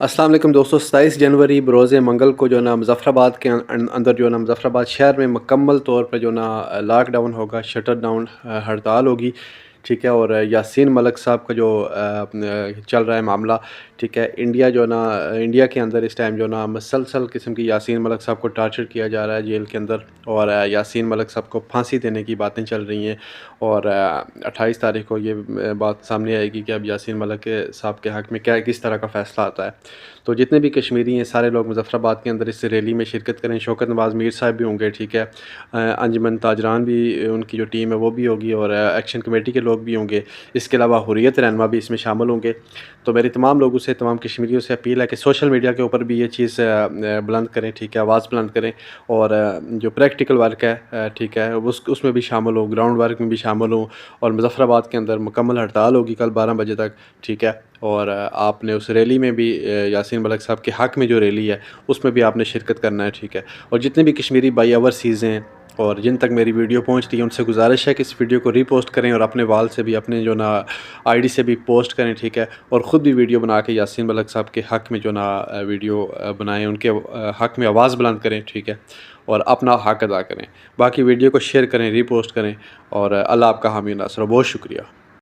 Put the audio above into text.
السلام علیکم دوستو، 27 جنوری بروز منگل کو جو ہے نا مظفر آباد کے اندر جو ہے نا مظفر آباد شہر میں مکمل طور پہ جو ہے نا لاک ڈاؤن ہوگا، شٹر ڈاؤن ہڑتال ہوگی، ٹھیک ہے۔ اور یاسین ملک صاحب کا جو چل رہا ہے معاملہ، ٹھیک ہے، انڈیا جو ہے نا انڈیا کے اندر اس ٹائم جو ہے نا مسلسل قسم کی یاسین ملک صاحب کو ٹارچر کیا جا رہا ہے جیل کے اندر، اور یاسین ملک صاحب کو پھانسی دینے کی باتیں چل رہی ہیں، اور 28 تاریخ کو یہ بات سامنے آئے گی کہ اب یاسین ملک صاحب کے حق میں کس طرح کا فیصلہ آتا ہے۔ تو جتنے بھی کشمیری ہیں سارے لوگ مظفر آباد کے اندر اس ریلی میں شرکت کریں۔ شوکت نواز میر صاحب بھی ہوں گے، ٹھیک ہے، انجمن تاجران بھی ان کی جو ٹیم ہے وہ بھی ہوگی، اور ایکشن کمیٹی کے لوگ بھی ہوں گے، اس کے علاوہ حریت رہنما بھی اس میں شامل ہوں گے۔ تو میری تمام لوگوں سے، تمام کشمیریوں سے اپیل ہے کہ سوشل میڈیا کے اوپر بھی یہ چیز بلند کریں، ٹھیک ہے، آواز بلند کریں، اور جو پریکٹیکل ورک ہے، ٹھیک ہے، اس میں بھی شامل ہوں، گراؤنڈ ورک میں بھی شامل ہوں، اور مظفر آباد کے اندر مکمل ہڑتال ہوگی کل 12 بجے تک، ٹھیک ہے۔ اور آپ نے اس ریلی میں بھی یاسین ملک صاحب کے حق میں جو ریلی ہے اس میں بھی آپ نے شرکت کرنا ہے، ٹھیک ہے۔ اور جتنے بھی کشمیری بائی اوورسیز ہیں اور جن تک میری ویڈیو پہنچ رہی ہے ان سے گزارش ہے کہ اس ویڈیو کو ری پوسٹ کریں، اور اپنے وال سے بھی، اپنے جو نا آئی ڈی سے بھی پوسٹ کریں، ٹھیک ہے، اور خود بھی ویڈیو بنا کے یاسین ملک صاحب کے حق میں جو نا ویڈیو بنائیں، ان کے حق میں آواز بلند کریں، ٹھیک ہے، اور اپنا حق ادا کریں۔ باقی ویڈیو کو شیئر کریں، ری پوسٹ کریں، اور اللہ آپ کا حامی و ناصر ہو۔ بہت شکریہ۔